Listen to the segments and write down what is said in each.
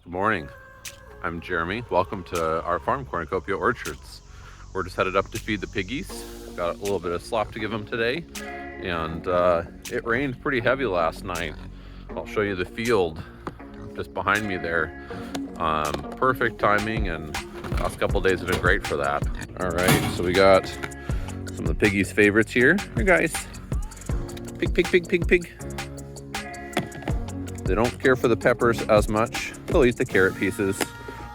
Good morning. I'm Jeremy. Welcome to our farm, Cornucopia Orchards. We're just headed up to feed the piggies. Got a little bit of slop to give them today, and it rained pretty heavy last night. I'll show you the field just behind me there. Perfect timing, and the last couple days have been great for that. All right, so we got some of the piggies' favorites here. Here, guys. Pig, pig, pig, pig, pig. They don't care for the peppers as much. They'll eat the carrot pieces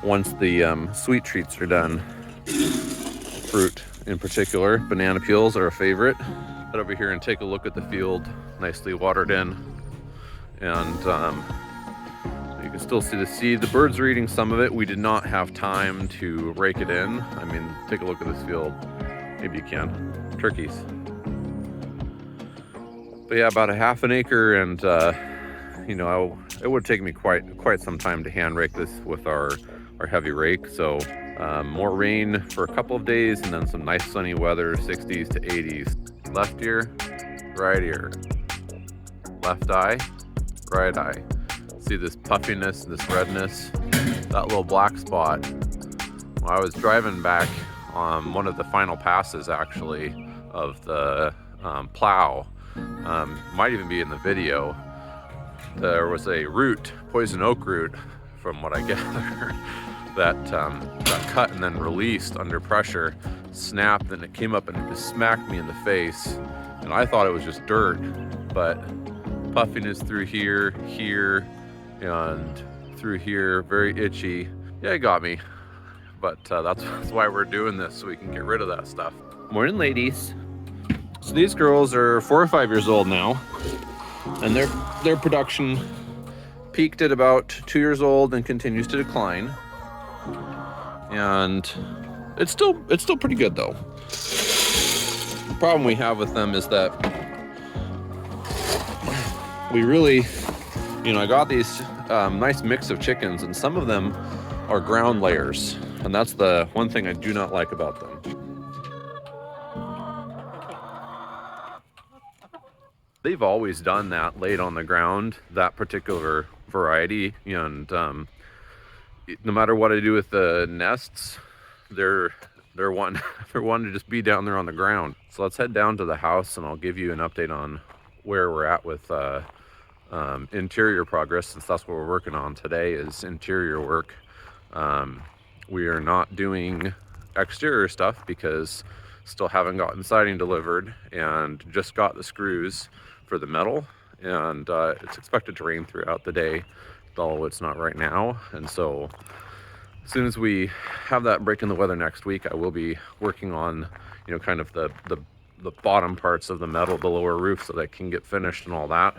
once the sweet treats are done. Fruit in particular, banana peels are a favorite. Head over here and take a look at the field, nicely watered in. And you can still see the seed. The birds are eating some of it. We did not have time to rake it in. I mean, take a look at this field. Maybe you can. Turkeys. But yeah, about a half an acre, and it would take me quite some time to hand rake this with our heavy rake. So more rain for a couple of days, and then some nice sunny weather, 60s to 80s. Left ear, right ear. Left eye, right eye. See this puffiness, this redness, that little black spot. When I was driving back on one of the final passes, actually, of the plow, might even be in the video. There was a root, poison oak root, from what I gather, that got cut and then released under pressure, snapped, and it came up and it just smacked me in the face. And I thought it was just dirt, but puffiness through here, and through here, very itchy. Yeah, it got me. But that's why we're doing this, so we can get rid of that stuff. Morning, ladies. So these girls are 4 or 5 years old now, and their production peaked at about 2 years old and continues to decline. And it's still pretty good though. The problem we have with them is that we really, I got these nice mix of chickens, and some of them are ground layers, and that's the one thing I do not like about them. They've always done that, laid on the ground, that particular variety, and no matter what I do with the nests, they're one to just be down there on the ground. So let's head down to the house, and I'll give you an update on where we're at with interior progress, since that's what we're working on today is interior work. We are not doing exterior stuff because still haven't gotten siding delivered, and just got the screws for the metal, and it's expected to rain throughout the day, although it's not right now. And so as soon as we have that break in the weather next week, I will be working on kind of the bottom parts of the metal, the lower roof, so that can get finished and all that.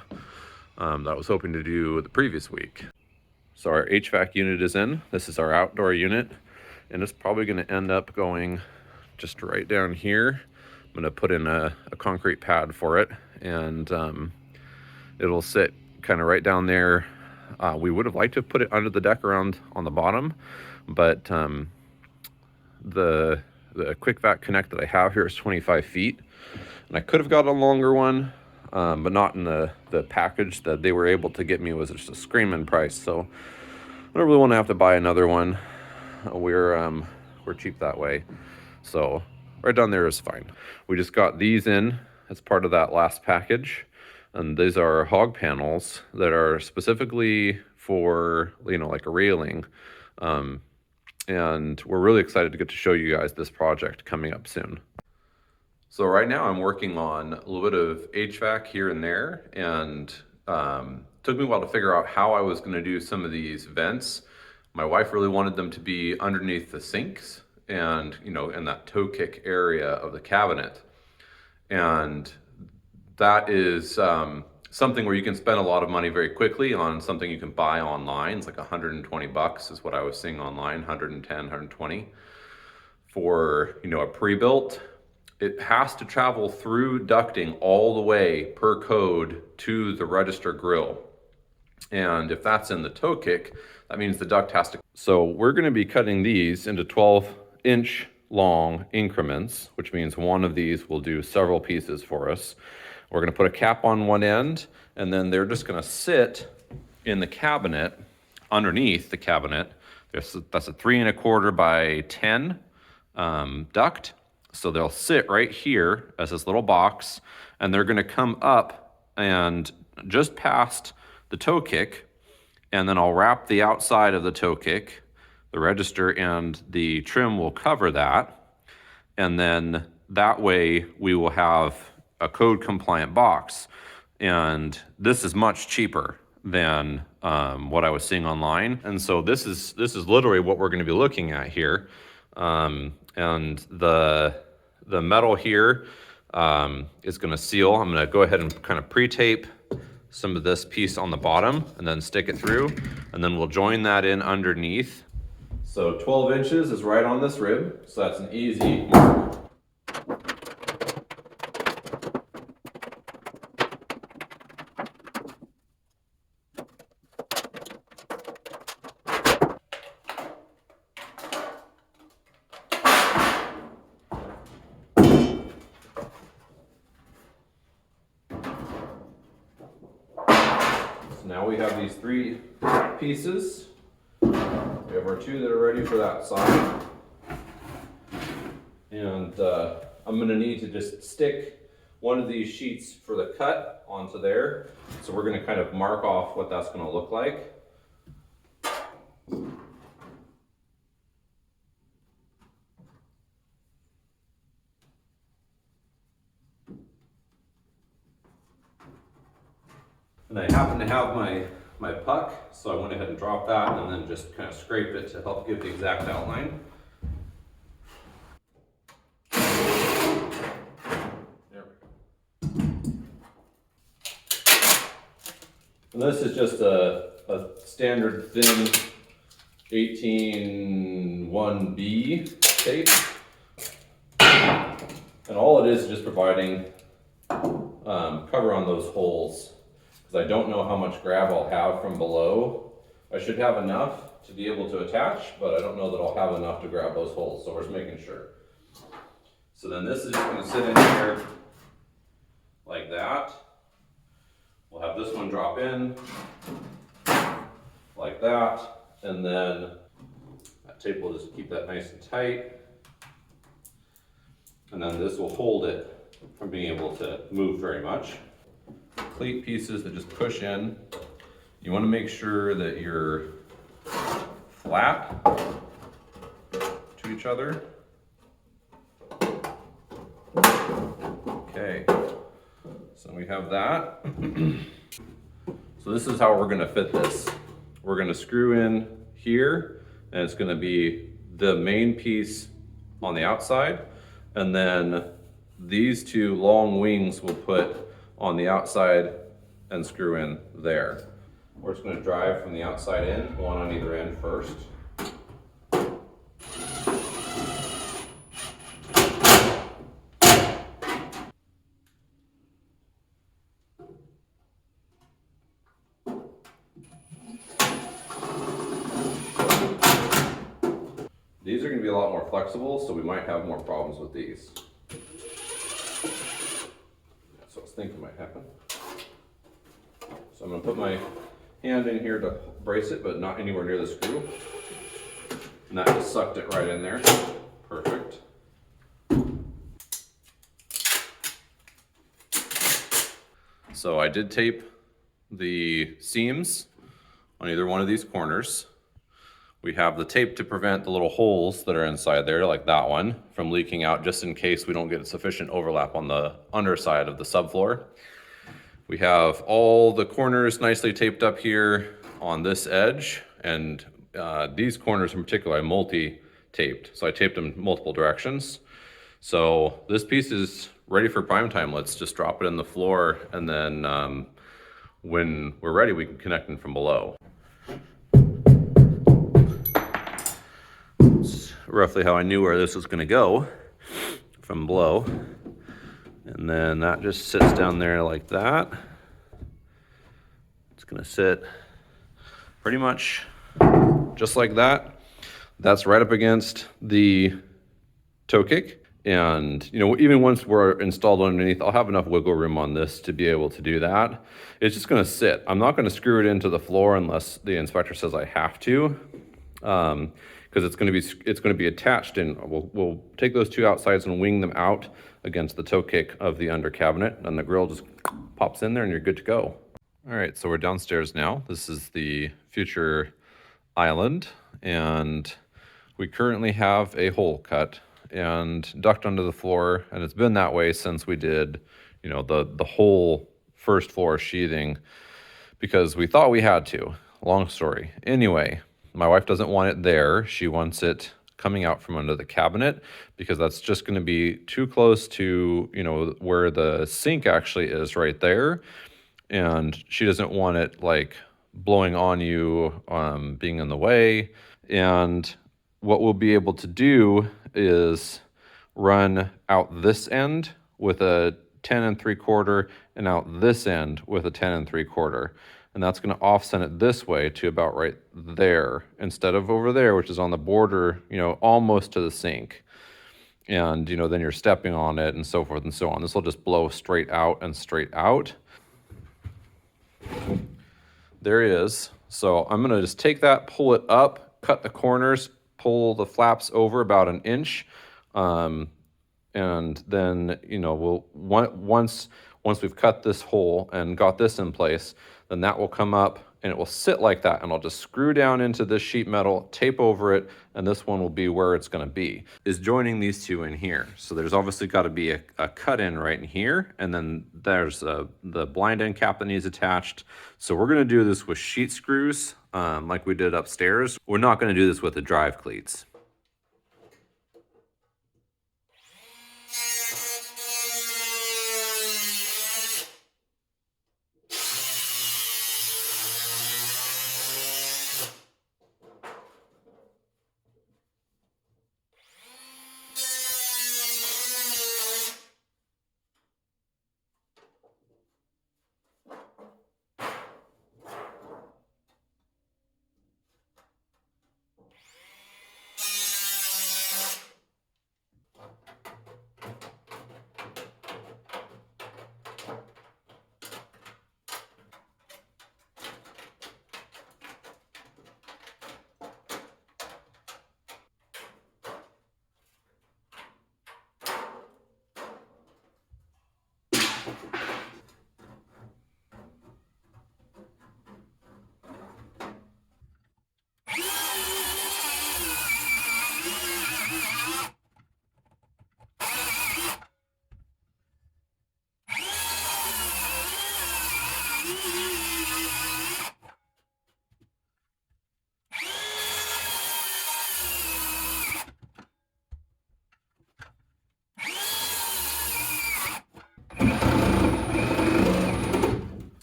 That I was hoping to do the previous week. So our HVAC unit is in. This is our outdoor unit, and it's probably going to end up going just right down here. I'm going to put in a concrete pad for it, and it'll sit kind of right down there. We would have liked to put it under the deck around on the bottom, but the quick vac connect that I have here is 25 feet, and I could have got a longer one, but not in the package that they were able to get me was just a screaming price. So I don't really want to have to buy another one. We're cheap that way, so right down there is fine. We just got these in as part of that last package, and these are hog panels that are specifically for like a railing, and we're really excited to get to show you guys this project coming up soon. So right now I'm working on a little bit of HVAC here and there, and took me a while to figure out how I was going to do some of these vents. My wife really wanted them to be underneath the sinks and in that toe kick area of the cabinet, and that is something where you can spend a lot of money very quickly on something you can buy online. It's like $120 is what I was seeing online, 110, 120 for a pre-built. It has to travel through ducting all the way per code to the register grill, and if that's in the toe kick, that means the duct has to. So we're going to be cutting these into 12-inch long increments, which means one of these will do several pieces for us. We're going to put a cap on one end, and then they're just going to sit in the cabinet underneath the cabinet, that's a 3 1/4 by 10 duct. So they'll sit right here as this little box, and they're gonna come up and just past the toe kick, and then I'll wrap the outside of the toe kick. The register and the trim will cover that. And then that way we will have a code compliant box. And this is much cheaper than what I was seeing online. And so this is literally what we're gonna be looking at here. And the metal here is gonna seal. I'm gonna go ahead and kind of pre-tape some of this piece on the bottom and then stick it through, and then we'll join that in underneath. So 12 inches is right on this rib, so that's an easy mark. So now we have these 3 pieces. We have our 2 that are ready for that side. And I'm gonna need to just stick one of these sheets for the cut onto there. So we're gonna kind of mark off what that's gonna look like. And I happen to have my puck, so I went ahead and dropped that and then just kind of scraped it to help give the exact outline. There we go. And this is just a standard thin 18-1B tape. And all it is just providing cover on those holes. I don't know how much grab I'll have from below. I should have enough to be able to attach, but I don't know that I'll have enough to grab those holes, so we're just making sure. So then this is just gonna sit in here like that. We'll have this one drop in like that, and then that tape will just keep that nice and tight. And then this will hold it from being able to move very much. Cleat pieces that just push in. You want to make sure that you're flat to each other. Okay, so we have that. So this is how we're going to fit this. We're going to screw in here, and it's going to be the main piece on the outside, and then these 2 long wings will put on the outside and screw in there. We're just going to drive from the outside in, one on either end first. These are going to be a lot more flexible, so we might have more problems with these. That's what I was thinking might happen. So I'm going to put my hand in here to brace it, but not anywhere near the screw. And that just sucked it right in there. Perfect. So I did tape the seams on either one of these corners. We have the tape to prevent the little holes that are inside there, like that one, from leaking out, just in case we don't get sufficient overlap on the underside of the subfloor. We have all the corners nicely taped up here on this edge, and these corners in particular I multi-taped. So I taped them multiple directions. So this piece is ready for prime time. Let's just drop it in the floor, and then when we're ready, we can connect them from below. That's roughly how I knew where this was going to go, from below. And then that just sits down there like that. It's going to sit pretty much just like that. That's right up against the toe kick. And, you know, even once we're installed underneath, I'll have enough wiggle room on this to be able to do that. It's just gonna sit. I'm not gonna screw it into the floor unless the inspector says I have to. Because it's gonna be attached, and we'll take those two outsides and wing them out against the toe kick of the under cabinet, and the grill just pops in there and you're good to go. All right, so we're downstairs now. This is the future island, and we currently have a hole cut and duct under the floor, and it's been that way since we did, you know, the whole first floor sheathing, because we thought we had to. Long story. Anyway, my wife doesn't want it there. She wants it coming out from under the cabinet, because that's just going to be too close to, you know, where the sink actually is right there. And she doesn't want it like blowing on you, being in the way. And what we'll be able to do is run out this end with a 10 3/4 and out this end with a 10 3/4. And that's going to offset it this way to about right there instead of over there, which is on the border, you know, almost to the sink. And, you know, then you're stepping on it and so forth and so on. This will just blow straight out and straight out. There it is. So I'm going to just take that, pull it up, cut the corners, pull the flaps over about an inch. And then, you know, once we've cut this hole and got this in place, then that will come up and it will sit like that. And I'll just screw down into this sheet metal, tape over it, and this one will be where it's going to be. Is joining these two in here. So there's obviously got to be a cut in right in here. And then there's the blind end cap that needs attached. So we're going to do this with sheet screws like we did upstairs. We're not going to do this with the drive cleats.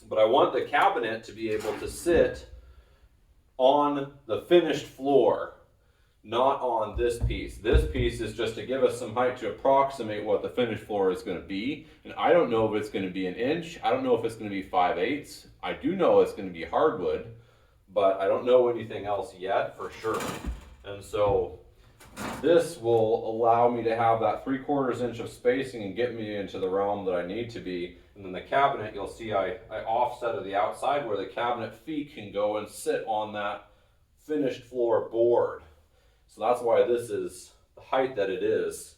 But I want the cabinet to be able to sit on the finished floor, not on this piece. This piece is just to give us some height to approximate what the finished floor is going to be. And I don't know if it's going to be an inch. I don't know if it's going to be 5/8. I do know it's going to be hardwood, but I don't know anything else yet for sure. And so this will allow me to have that 3/4 inch of spacing and get me into the realm that I need to be. And then the cabinet, you'll see I offset to the outside where the cabinet feet can go and sit on that finished floor board. So that's why this is the height that it is.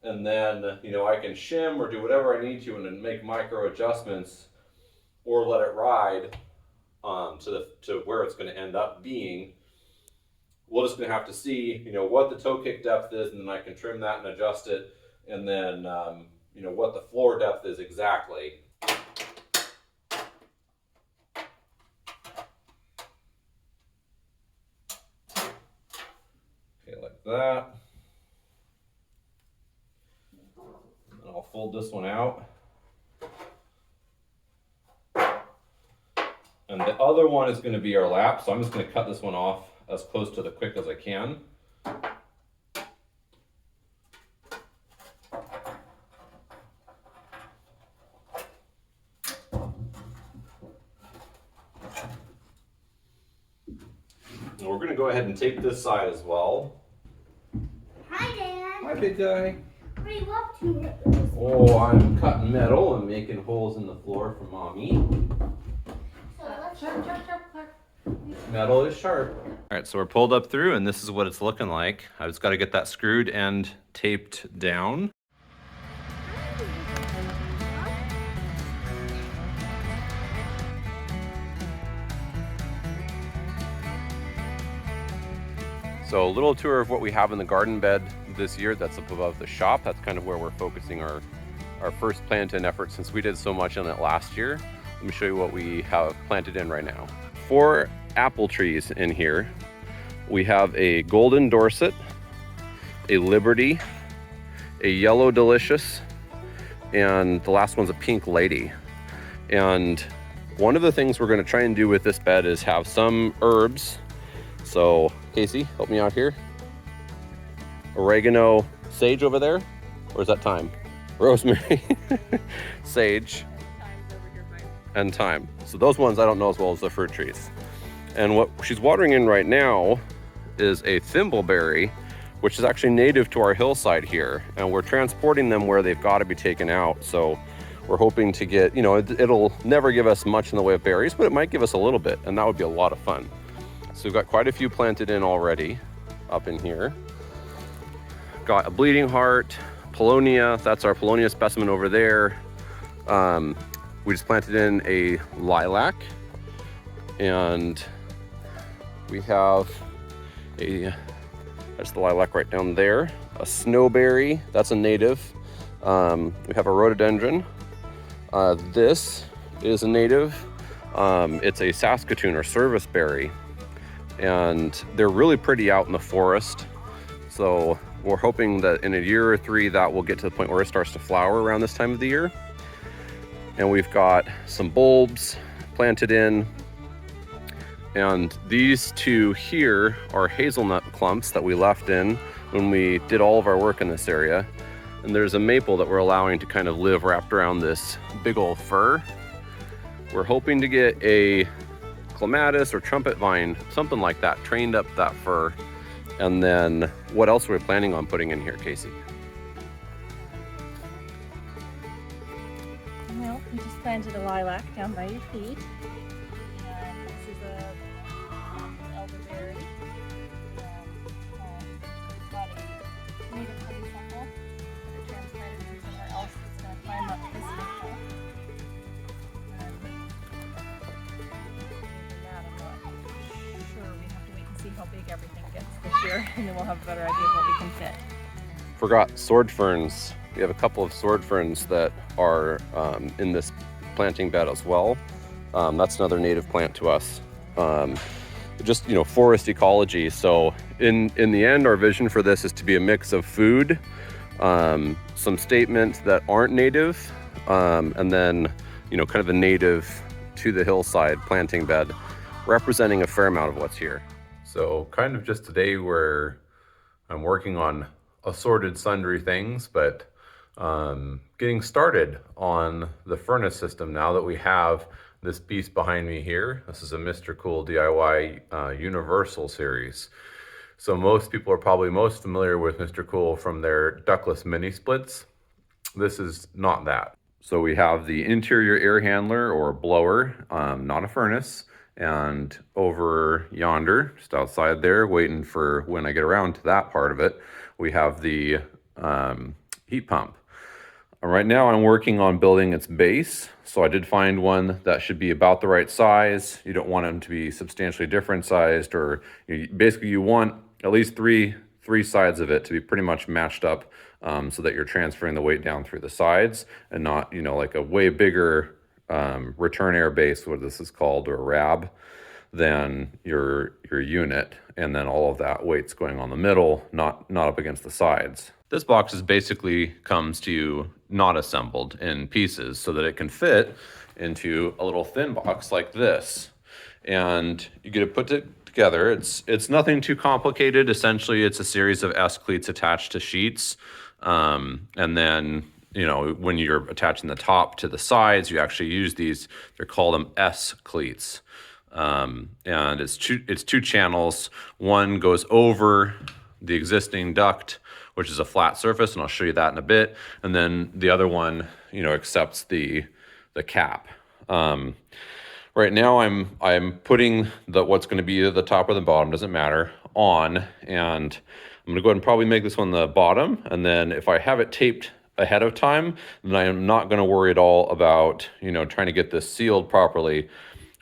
And then, you know, I can shim or do whatever I need to and then make micro adjustments or let it ride to where it's going to end up being. We're just going to have to see, you know, what the toe kick depth is, and then I can trim that and adjust it. And then, you know, what the floor depth is exactly. Okay, like that. And I'll fold this one out. And the other one is going to be our lap, so I'm just going to cut this one off as close to the quick as I can. And we're going to go ahead and tape this side as well. Hi, Dad. Hi, big guy. Oh, I'm cutting metal and making holes in the floor for mommy. Metal is sharp. All right, so we're pulled up through and this is what it's looking like. I just got to get that screwed and taped down. So a little tour of what we have in the garden bed this year that's up above the shop. That's kind of where we're focusing our first plant-in effort since we did so much on it last year. Let me show you what we have planted in right now. 4 apple trees in here. We have a golden Dorset, a Liberty, a yellow Delicious, and the last one's a pink Lady. And one of the things we're going to try and do with this bed is have some herbs. So Casey, help me out here. Oregano, sage over there, or is that thyme? Rosemary, sage, and thyme. So those ones I don't know as well as the fruit trees. And what she's watering in right now is a thimbleberry, which is actually native to our hillside here. And we're transporting them where they've got to be taken out. So we're hoping to get, you know, it'll never give us much in the way of berries, but it might give us a little bit, and that would be a lot of fun. So we've got quite a few planted in already up in here. Got a bleeding heart, Paulownia, that's our Paulownia specimen over there. We just planted in a lilac, and we have that's the lilac right down there. A snowberry, that's a native. We have a rhododendron. This is a native. It's a Saskatoon or service berry, and they're really pretty out in the forest. So we're hoping that in a year or 3 that will get to the point where it starts to flower around this time of the year. And we've got some bulbs planted in. And these 2 here are hazelnut clumps that we left in when we did all of our work in this area. And there's a maple that we're allowing to kind of live wrapped around this big old fir. We're hoping to get a clematis or trumpet vine, something like that, trained up that fir. And then what else are we planning on putting in here, Casey? Well, we just planted a lilac down by your feet. And this is a elderberry. Got a native honeysuckle that are transplanted from somewhere else that's going to climb up this maple. We have to wait and see how big everything gets this year, and then we'll have a better idea of what we can fit. Forgot sword ferns. We have a couple of sword ferns that are in this planting bed as well. That's another native plant to us. Just, you know, forest ecology. So in the end, our vision for this is to be a mix of food, some statements that aren't native, and then, you know, kind of a native to the hillside planting bed, representing a fair amount of what's here. So kind of just today where I'm working on assorted sundry things, but getting started on the furnace system now that we have this piece behind me here. This is a MrCool DIY Universal series. So most people are probably most familiar with MrCool from their ductless mini splits. This is not that. So we have the interior air handler or blower, not a furnace. And over yonder, just outside there, waiting for when I get around to that part of it, we have the heat pump. Right now I'm working on building its base. So I did find one that should be about the right size. You don't want them to be substantially different sized, or basically you want at least three sides of it to be pretty much matched up, so that you're transferring the weight down through the sides and not, you know, like a way bigger return air base, what this is called, or RAB, than your unit, and then all of that weight's going on the middle, not up against the sides. This box is basically comes to you not assembled in pieces so that it can fit into a little thin box like this, and you get it put together. It's nothing too complicated. Essentially, it's a series of S cleats attached to sheets, and then, you know, when you're attaching the top to the sides, you actually use these, they're called them S cleats. And it's two channels. One goes over the existing duct, which is a flat surface, and I'll show you that in a bit. And then the other one, you know, accepts the cap. Right now I'm putting what's going to be the top or the bottom, doesn't matter, on, and I'm going to go ahead and probably make this one the bottom. And then if I have it taped ahead of time, then I'm not going to worry at all about, you know, trying to get this sealed properly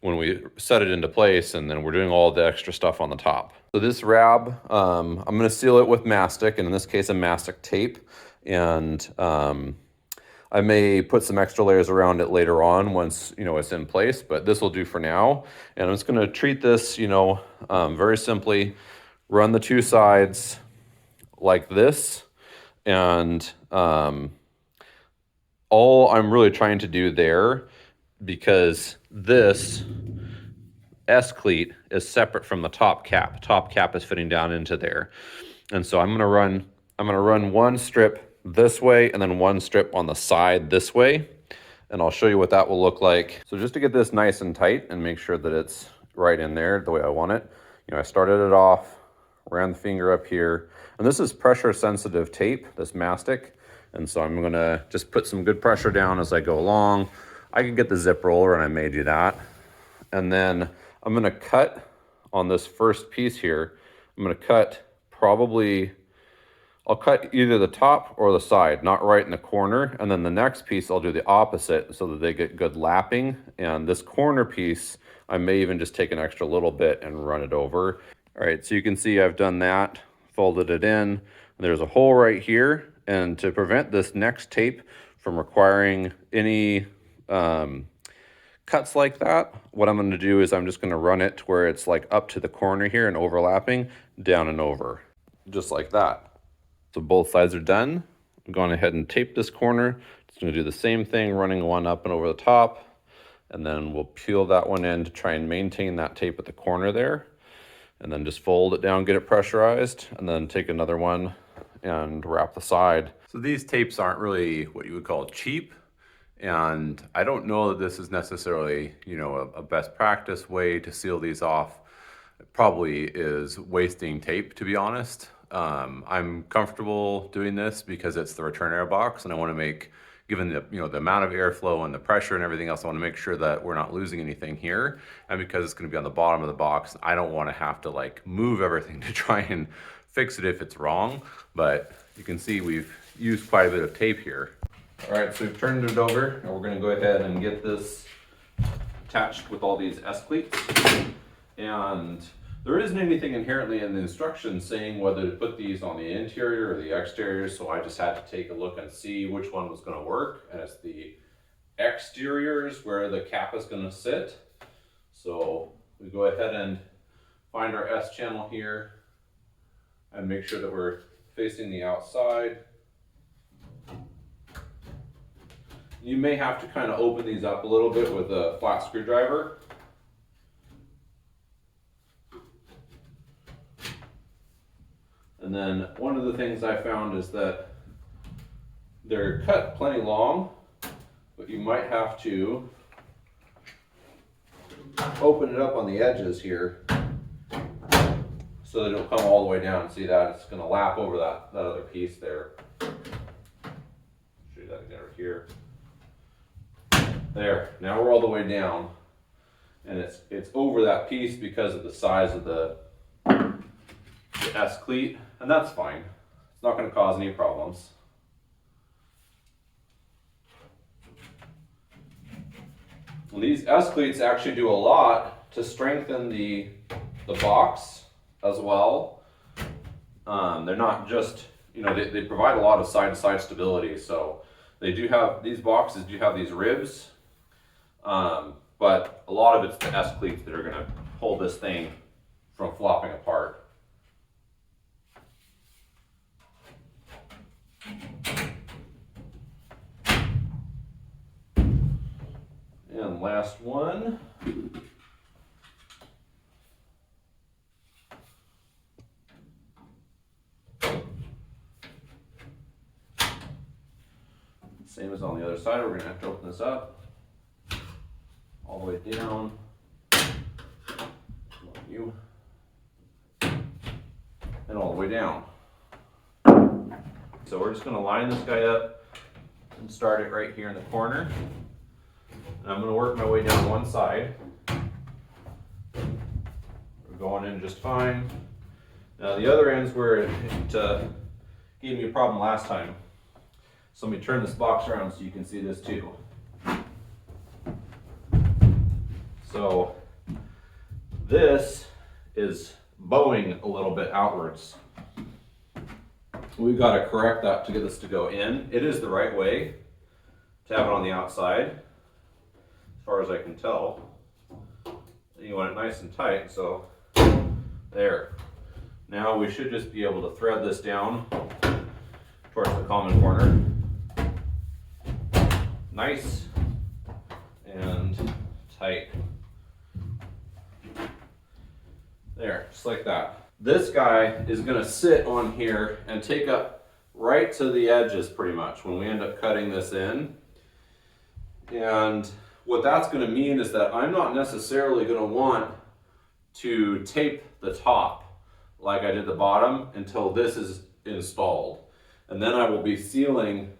when we set it into place, and then we're doing all the extra stuff on the top. So this RAB, I'm going to seal it with mastic, and in this case a mastic tape, and I may put some extra layers around it later on once, you know, it's in place, but this will do for now. And I'm just going to treat this, you know, very simply, run the two sides like this, and all I'm really trying to do there, because this S-cleat is separate from the top cap. Top cap is fitting down into there. And so I'm gonna run one strip this way and then one strip on the side this way. And I'll show you what that will look like. So just to get this nice and tight and make sure that it's right in there the way I want it, you know, I started it off, ran the finger up here, and this is pressure sensitive tape, this mastic. And so I'm gonna just put some good pressure down as I go along. I can get the zip roller, and I may do that. And then I'm gonna cut on this first piece here. I'm gonna cut I'll cut either the top or the side, not right in the corner. And then the next piece, I'll do the opposite so that they get good lapping. And this corner piece, I may even just take an extra little bit and run it over. All right, so you can see I've done that, folded it in. There's a hole right here. And to prevent this next tape from requiring any cuts like that, what I'm gonna do is I'm just gonna run it to where it's like up to the corner here and overlapping, down and over, just like that. So both sides are done. I'm going ahead and tape this corner. Just gonna do the same thing, running one up and over the top, and then we'll peel that one in to try and maintain that tape at the corner there, and then just fold it down, get it pressurized, and then take another one and wrap the side. So these tapes aren't really what you would call cheap, and I don't know that this is necessarily, you know, a best practice way to seal these off. It probably is wasting tape, to be honest. I'm comfortable doing this because it's the return air box, and I want to make, given the, you know, the amount of airflow and the pressure and everything else, I want to make sure that we're not losing anything here. And because it's going to be on the bottom of the box, I don't want to have to like move everything to try and fix it if it's wrong. But you can see we've used quite a bit of tape here. All right, so we've turned it over, and we're going to go ahead and get this attached with all these S-cleats. And there isn't anything inherently in the instructions saying whether to put these on the interior or the exterior, so I just had to take a look and see which one was going to work. And it's the exteriors where the cap is going to sit. So we go ahead and find our S channel here and make sure that we're facing the outside. You may have to kind of open these up a little bit with a flat screwdriver. And then one of the things I found is that they're cut plenty long, but you might have to open it up on the edges here so that it'll come all the way down. See that? It's going to lap over that other piece there. Show you that again right here. There, now we're all the way down, and it's over that piece because of the size of the S-cleat, and that's fine. It's not going to cause any problems. And these S-cleats actually do a lot to strengthen the box as well. They're not just, you know, they provide a lot of side-to-side stability, so they do have, these boxes do have these ribs. But a lot of it's the S-cleats that are going to hold this thing from flopping apart. And last one. Same as on the other side, we're going to have to open this up. All the way down. And all the way down. So we're just going to line this guy up and start it right here in the corner. And I'm going to work my way down one side. We're going in just fine. Now the other end's where it gave me a problem last time. So let me turn this box around so you can see this too. So this is bowing a little bit outwards. We've got to correct that to get this to go in. It is the right way to have it on the outside, as far as I can tell. You want it nice and tight, so there. Now we should just be able to thread this down towards the common corner. Nice and tight. There, just like that. This guy is going to sit on here and take up right to the edges pretty much when we end up cutting this in. And what that's going to mean is that I'm not necessarily going to want to tape the top like I did the bottom until this is installed. And then I will be sealing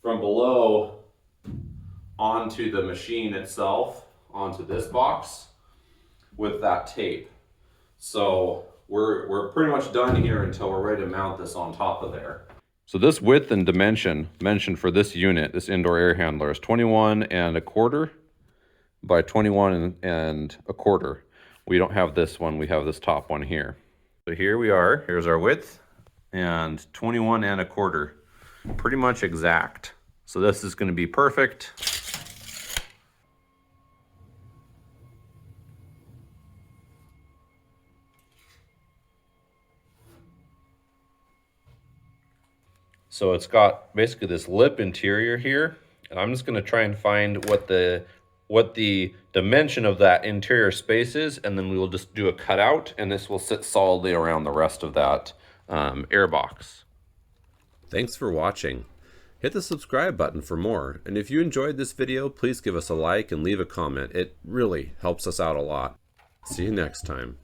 from below onto the machine itself, onto this box with that tape. So we're pretty much done here until we're ready to mount this on top of there. So this width and dimension mentioned for this unit, this indoor air handler, is 21¼ by 21¼ We don't have this one, we have this top one here. So here we are, here's our width, and 21¼ pretty much exact. So this is going to be perfect. So it's got basically this lip interior here, and I'm just going to try and find what the dimension of that interior space is, and then we will just do a cutout, and this will sit solidly around the rest of that air box. Thanks for watching. Hit the subscribe button for more, and if you enjoyed this video, please give us a like and leave a comment. It really helps us out a lot. See you next time.